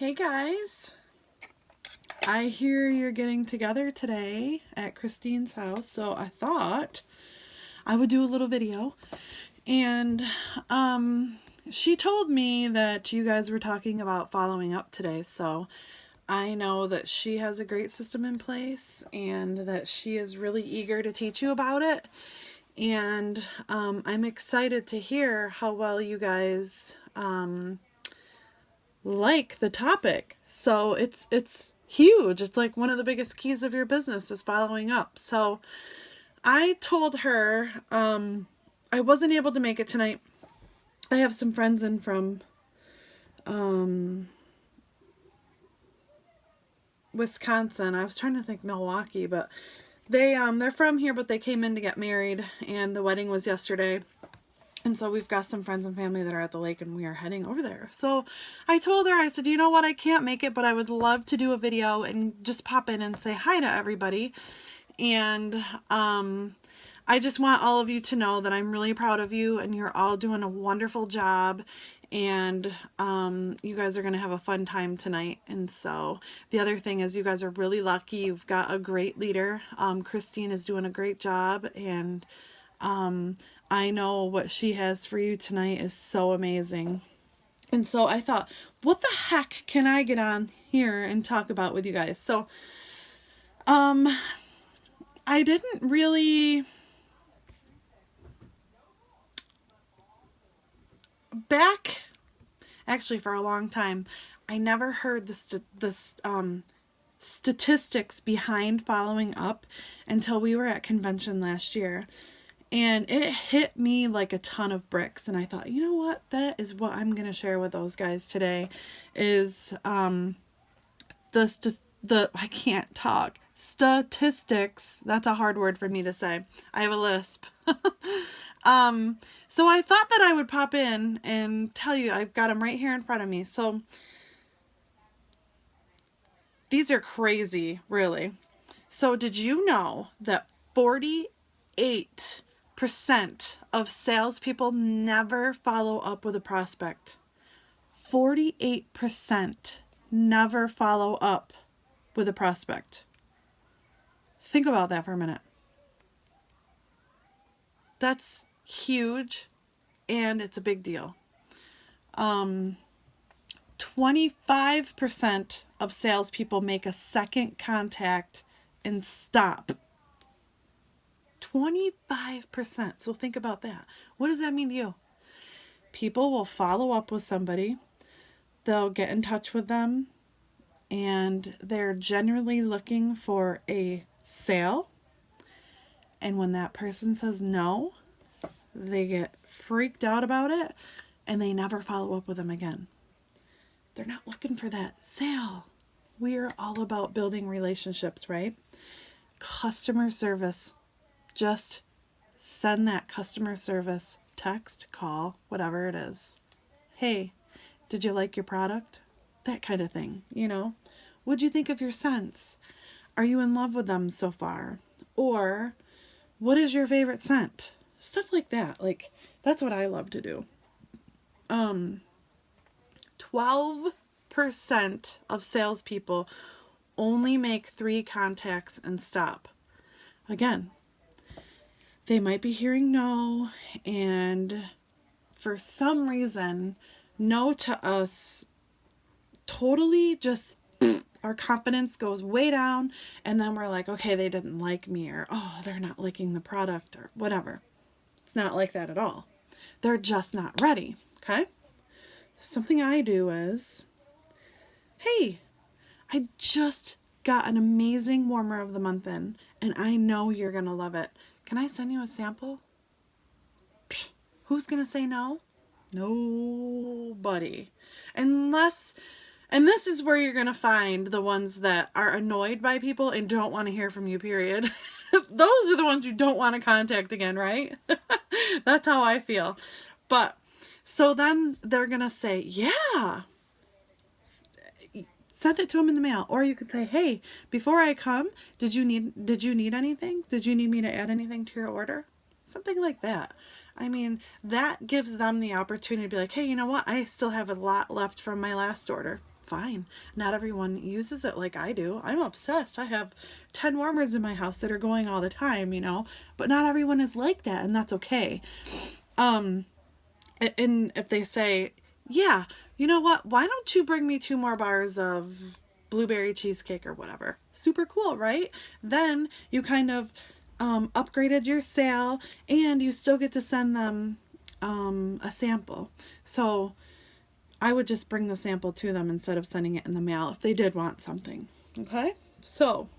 Hey guys, I hear you're getting together today at Christine's house, so I thought I would do a little video. And she told me that you guys were talking about following up today, so I know that she has a great system in place and that she is really eager to teach you about it. And I'm excited to hear how well you guys like the topic. So it's huge. It's like one of the biggest keys of your business is following up. So I told her I wasn't able to make it tonight. I have some friends in from Wisconsin. I was trying to think Milwaukee, but they're from here, but they came in to get married, and the wedding was yesterday. And so we've got some friends and family that are at the lake, and we are heading over there. So I told her, I said, you know what, I can't make it, but I would love to do a video and just pop in and say hi to everybody. And I just want all of you to know that I'm really proud of you, and you're all doing a wonderful job. And you guys are going to have a fun time tonight. And so the other thing is you guys are really lucky. You've got a great leader. Christine is doing a great job, and I know what she has for you tonight is so amazing. And so I thought, what the heck can I get on here and talk about with you guys? So I didn't really actually for a long time I never heard the statistics behind following up until we were at convention last year. And it hit me like a ton of bricks. And I thought, you know what? That is what I'm going to share with those guys today is I can't talk. Statistics. That's a hard word for me to say. I have a lisp. So I thought that I would pop in and tell you, I've got them right here in front of me. So these are crazy, really. So did you know that 48% of salespeople never follow up with a prospect? 48% never follow up with a prospect. Think about that for a minute. That's huge, and it's a big deal. 25% of salespeople make a second contact and stop. 25%. So think about that. What does that mean to you? People will follow up with somebody, they'll get in touch with them, and they're generally looking for a sale. And when that person says no, they get freaked out about it and they never follow up with them again. They're not looking for that sale. We're all about building relationships, right? Customer service. Just send that customer service text, call, whatever it is. Hey, did you like your product? That kind of thing, you know? What'd you think of your scents? Are you in love with them so far? Or what is your favorite scent? Stuff like that. Like, that's what I love to do. 12% of salespeople only make 3 contacts and stop. Again, they might be hearing no, and for some reason, no to us totally just, our confidence goes way down, and then we're like, okay, they didn't like me, or oh, they're not liking the product, or whatever. It's not like that at all. They're just not ready, okay? Something I do is, hey, I just got an amazing warmer of the month in, and I know you're going to love it. Can I send you a sample? Psh, who's going to say no? Nobody. Unless, and this is where you're going to find the ones that are annoyed by people and don't want to hear from you, period. Those are the ones you don't want to contact again, right? That's how I feel. But, so then they're going to say, yeah, send it to them in the mail. Or you could say, hey, before I come, did you need anything? Did you need me to add anything to your order? Something like that. I mean, that gives them the opportunity to be like, hey, you know what? I still have a lot left from my last order. fine. Not everyone uses it like I do. I'm obsessed. I have 10 warmers in my house that are going all the time, but not everyone is like that, and that's okay. Um, and if they say, yeah, you know what? Why don't you bring me 2 more bars of blueberry cheesecake or whatever? Super cool, right? Then you kind of upgraded your sale, and you still get to send them a sample. So I would just bring the sample to them instead of sending it in the mail if they did want something. Okay? So,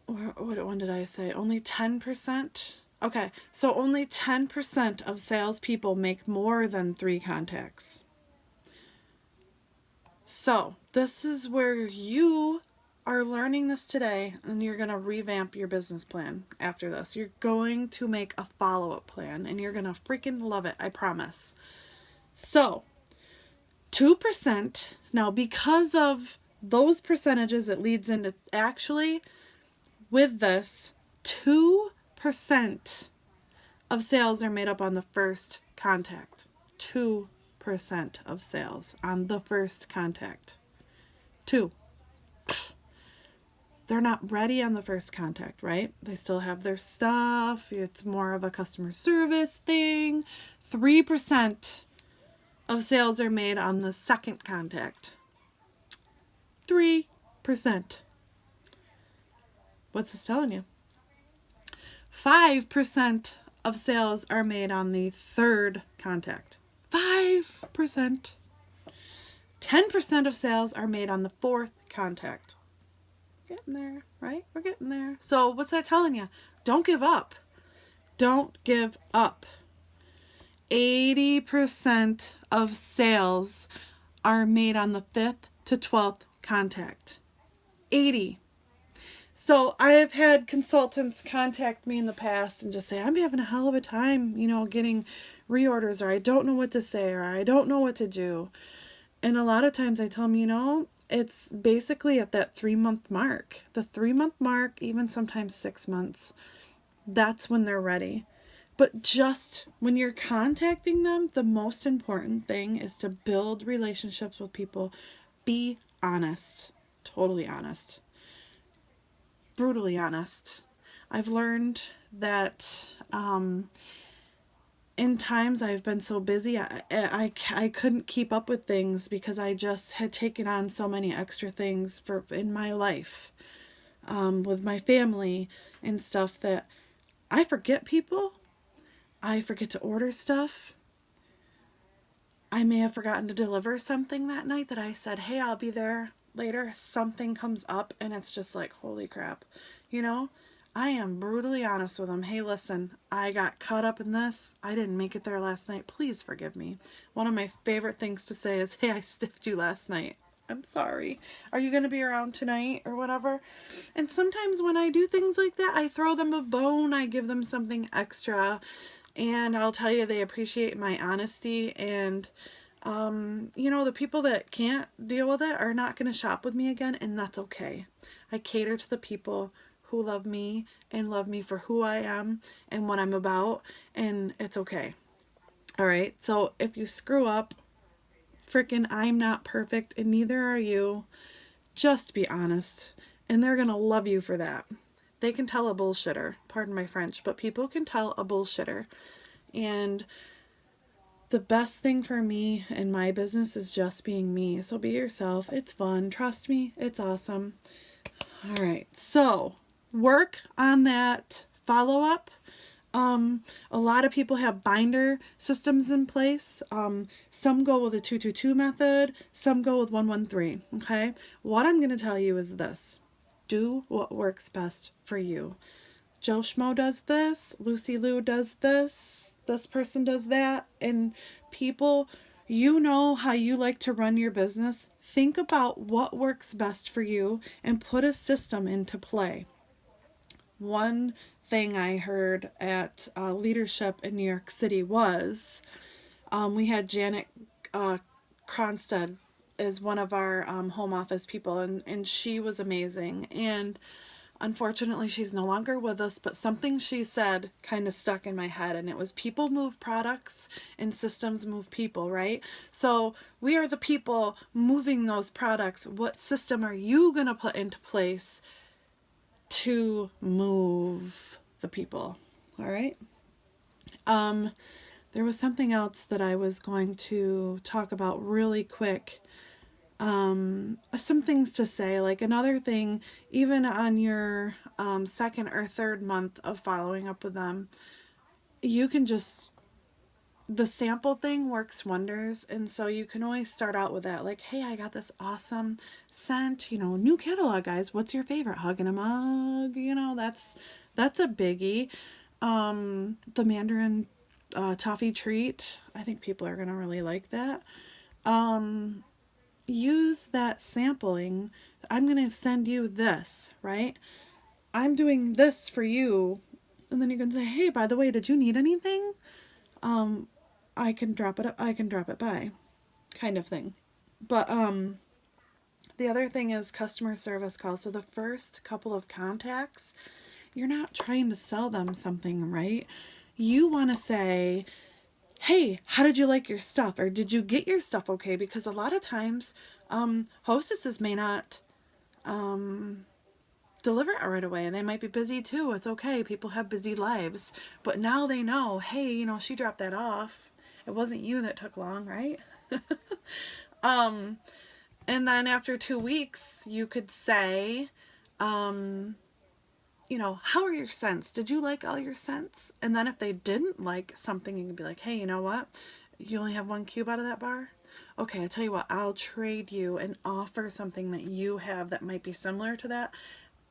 what one did I say? Only 10%? Okay, so only 10% of salespeople make more than 3 contacts. So, this is where you are learning this today, and you're going to revamp your business plan after this. You're going to make a follow-up plan, and you're going to freaking love it, I promise. So, 2%, now because of those percentages, it leads into actually, with this, 2% of sales are made up on the first contact. 2% of sales on the first contact. 2. They're not ready on the first contact, right? They still have their stuff. It's more of a customer service thing. 3% of sales are made on the second contact. 3%. What's this telling you? 5% of sales are made on the third contact. 5%. 10% of sales are made on the fourth contact. Getting there, right? We're getting there. So what's that telling you? Don't give up. Don't give up. 80% of sales are made on the 5th to 12th contact. 80. So I have had consultants contact me in the past and just say, I'm having a hell of a time, getting reorders, or I don't know what to say, or I don't know what to do. And a lot of times I tell them, it's basically at that 3-month mark. The 3-month mark, even sometimes 6 months, that's when they're ready. But just when you're contacting them, the most important thing is to build relationships with people. Be honest. Totally honest. Brutally honest. I've learned that in times I've been so busy, I couldn't keep up with things because I just had taken on so many extra things in my life with my family and stuff that I forget people. I forget to order stuff. I may have forgotten to deliver something that night that I said, hey, I'll be there later. Something comes up and it's just like, holy crap. I am brutally honest with them. Hey, listen, I got caught up in this. I didn't make it there last night. Please forgive me. One of my favorite things to say is, hey, I stiffed you last night. I'm sorry. Are you going to be around tonight or whatever? And sometimes when I do things like that, I throw them a bone. I give them something extra. And I'll tell you, they appreciate my honesty. And, the people that can't deal with it are not going to shop with me again. And that's okay. I cater to the people who love me and love me for who I am and what I'm about, and it's okay. All right. So if you screw up, freaking I'm not perfect and neither are you. Just be honest, and they're going to love you for that. They can tell a bullshitter, pardon my French, but people can tell a bullshitter. And the best thing for me in my business is just being me. So be yourself. It's fun. Trust me. It's awesome. All right. So work on that follow-up. A lot of people have binder systems in place. Some go with a 222 method. Some go with 113. Okay. What I'm going to tell you is this. Do what works best for you. Joe Schmo does this. Lucy Lou does this. This person does that. And people, how you like to run your business. Think about what works best for you and put a system into play. One thing I heard at leadership in New York City was we had Janet Cronstead as one of our home office people, and she was amazing. And Unfortunately, she's no longer with us, but something she said kind of stuck in my head, and it was people move products and systems move people, right? So we are the people moving those products. What system are you going to put into place to move the people? All right. There was something else that I was going to talk about really quick. Some things to say, like another thing, even on your second or third month of following up with them, you can just, the sample thing works wonders. And so you can always start out with that, like, hey, I got this awesome scent, new catalog, guys. What's your favorite? Hug in a mug, that's a biggie. The Mandarin toffee treat, I think people are gonna really like that. Use that sampling. I'm going to send you this, right? I'm doing this for you. And then you can say, hey, by the way, did you need anything? I can drop it up. I can drop it by, kind of thing. But the other thing is customer service calls. So the first couple of contacts, you're not trying to sell them something, right? You want to say, hey, how did you like your stuff? Or did you get your stuff okay? Because a lot of times hostesses may not deliver it right away, and they might be busy too. It's okay. People have busy lives. But now they know, hey, she dropped that off. It wasn't you that took long, right? And then after 2 weeks, you could say, how are your scents? Did you like all your scents? And then if they didn't like something, you can be like, hey, you know what? You only have one cube out of that bar? Okay, I tell you what, I'll trade you and offer something that you have that might be similar to that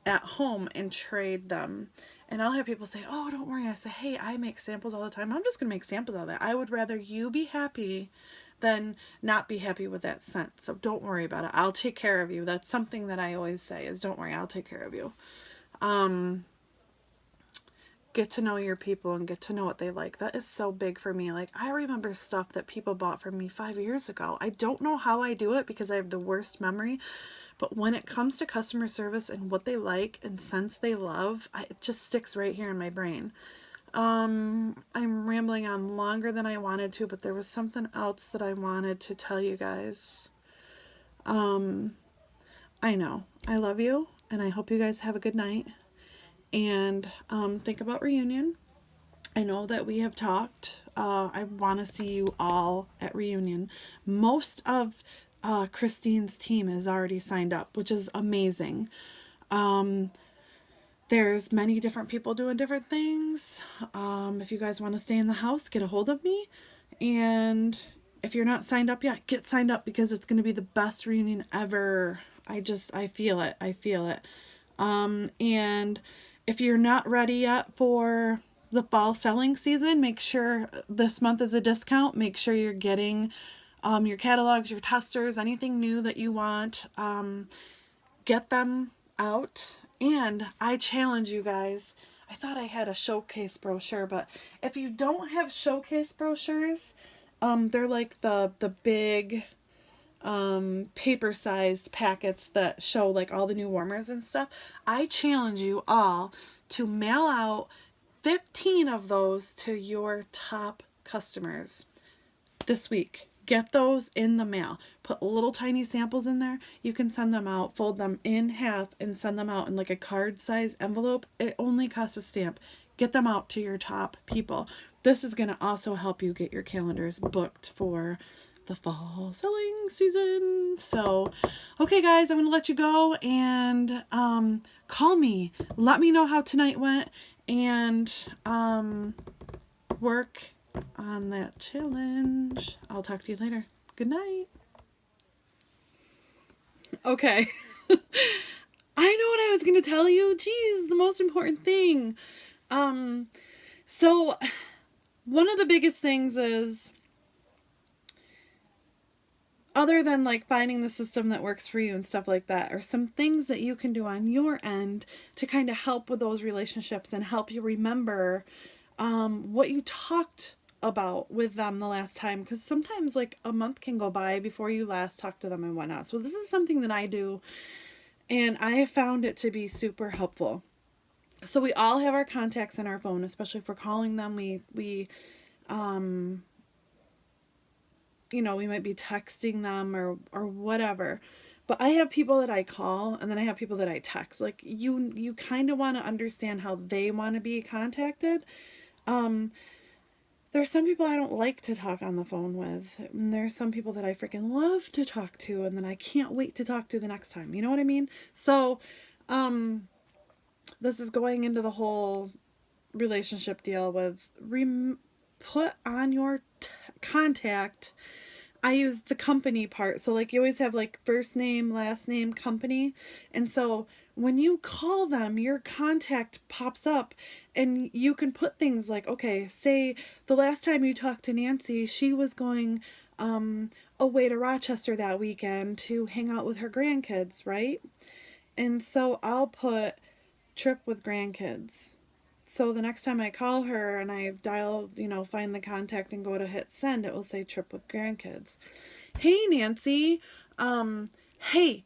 at home and trade them. And I'll have people say, oh, don't worry. I say, hey, I make samples all the time. I'm just going to make samples out of that. I would rather you be happy than not be happy with that scent. So don't worry about it. I'll take care of you. That's something that I always say is, don't worry, I'll take care of you. Get to know your people and get to know what they like. That is so big for me. Like, I remember stuff that people bought from me 5 years ago. I don't know how I do it because I have the worst memory, but when it comes to customer service and what they like and scents they love, it just sticks right here in my brain. I'm rambling on longer than I wanted to, but there was something else that I wanted to tell you guys. I know. I love you, and I hope you guys have a good night. And think about reunion. I know that we have talked. I want to see you all at reunion. Most of Christine's team is already signed up, which is amazing. There's many different people doing different things. If you guys want to stay in the house, get a hold of me. And if you're not signed up yet, get signed up because it's going to be the best reunion ever. I feel it. I feel it. And if you're not ready yet for the fall selling season, make sure this month is a discount. Make sure you're getting your catalogs, your testers, anything new that you want. Get them out. And I challenge you guys. I thought I had a showcase brochure, but if you don't have showcase brochures, they're like the big paper-sized packets that show like all the new warmers and stuff. I challenge you all to mail out 15 of those to your top customers this week. Get those in the mail. Put little tiny samples in there. You can send them out, fold them in half, and send them out in like a card size envelope. It only costs a stamp. Get them out to your top people. This is going to also help you get your calendars booked for the fall selling season. So, okay guys, I'm going to let you go and call me. Let me know how tonight went and work on that challenge. I'll talk to you later. Good night. Okay. I know what I was going to tell you. Geez, the most important thing. So one of the biggest things is, other than like finding the system that works for you and stuff like that, are some things that you can do on your end to kind of help with those relationships and help you remember what you talked about with them the last time, because sometimes like a month can go by before you last talked to them and whatnot. So this is something that I do, And I have found it to be super helpful. So we all have our contacts in our phone, especially if we're calling them. Um, we might be texting them or whatever. But I have people that I call and then I have people that I text. Like you kind of want to understand how they want to be contacted. Um, there's some people I don't like to talk on the phone with. And there's some people that I freaking love to talk to and then I can't wait to talk to the next time. You know what I mean? So, this is going into the whole relationship deal with put on your contact. I use the company part. So, like, you always have like first name, last name, company. And so when you call them, your contact pops up and you can put things like, okay, say the last time you talked to Nancy, she was going away to Rochester that weekend to hang out with her grandkids, right? And so I'll put trip with grandkids. So the next time I call her and I dial, find the contact and go to hit send, it will say trip with grandkids. Hey, Nancy. Hey,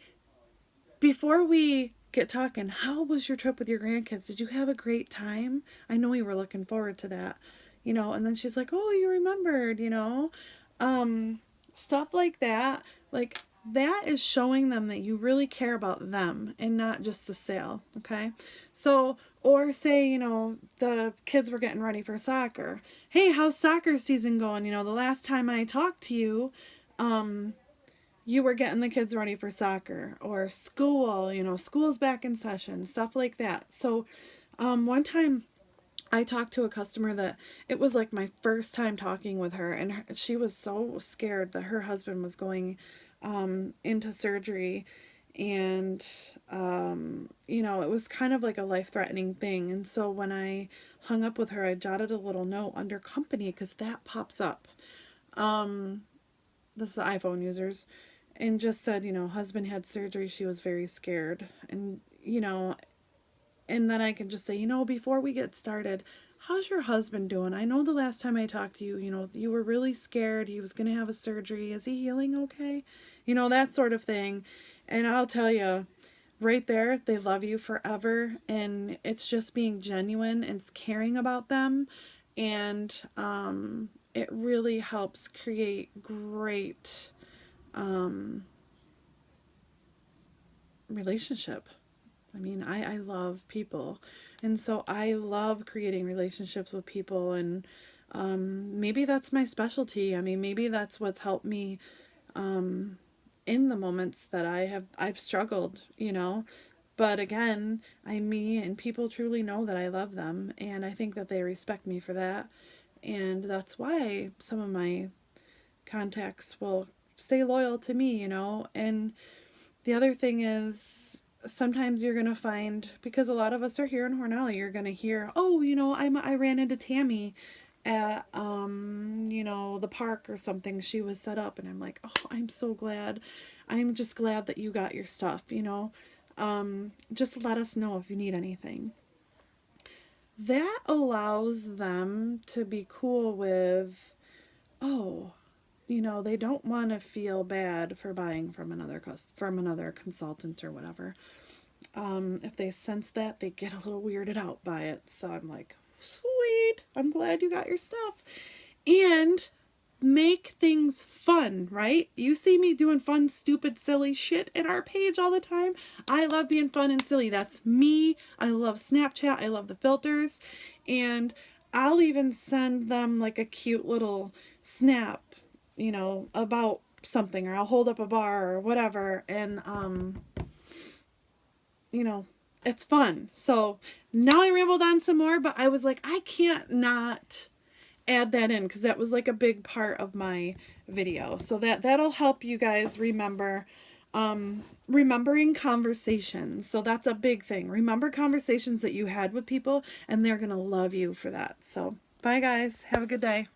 before we get talking, how was your trip with your grandkids? Did you have a great time? I know you were looking forward to that. And then she's like, oh, you remembered. Um, Stuff like that. Like, that is showing them that you really care about them and not just the sale. Okay. So, or say, the kids were getting ready for soccer. Hey, how's soccer season going? The last time I talked to you, you were getting the kids ready for soccer or school, school's back in session, stuff like that. So, one time I talked to a customer that it was like my first time talking with her, and she was so scared that her husband was going into surgery. And, it was kind of like a life threatening thing. And so when I hung up with her, I jotted a little note under company because that pops up. This is iPhone users, and just said, husband had surgery. She was very scared. And then I can just say, before we get started, how's your husband doing? I know the last time I talked to you, you were really scared. He was going to have a surgery. Is he healing okay? That sort of thing. And I'll tell you, right there, they love you forever. And it's just being genuine and caring about them. And it really helps create great relationship. I mean, I love people. And so I love creating relationships with people. And maybe that's my specialty. I mean, maybe that's what's helped me in the moments that I've struggled. But again, I'm me, and people truly know that I love them. And I think that they respect me for that. And that's why some of my contacts will stay loyal to me. And the other thing is sometimes you're going to find, because a lot of us are here in Hornell, you're going to hear, oh, I ran into Tammy at the park or something. She was set up, and I'm like, oh, I'm so glad. I'm just glad that you got your stuff. Just let us know if you need anything. That allows them to be cool with, oh, they don't want to feel bad for buying from another consultant or whatever. If they sense that, they get a little weirded out by it. So I'm like, sweet, I'm glad you got your stuff. And make things fun, right? You see me doing fun, stupid, silly shit in our page all the time. I love being fun and silly. That's me. I love Snapchat. I love the filters. And I'll even send them like a cute little snap, about something, or I'll hold up a bar or whatever. And, you know, it's fun. So now I rambled on some more, but I was like, I can't not add that in because that was like a big part of my video. So that'll help you guys remember remembering conversations. So that's a big thing. Remember conversations that you had with people, and they're going to love you for that. So bye guys. Have a good day.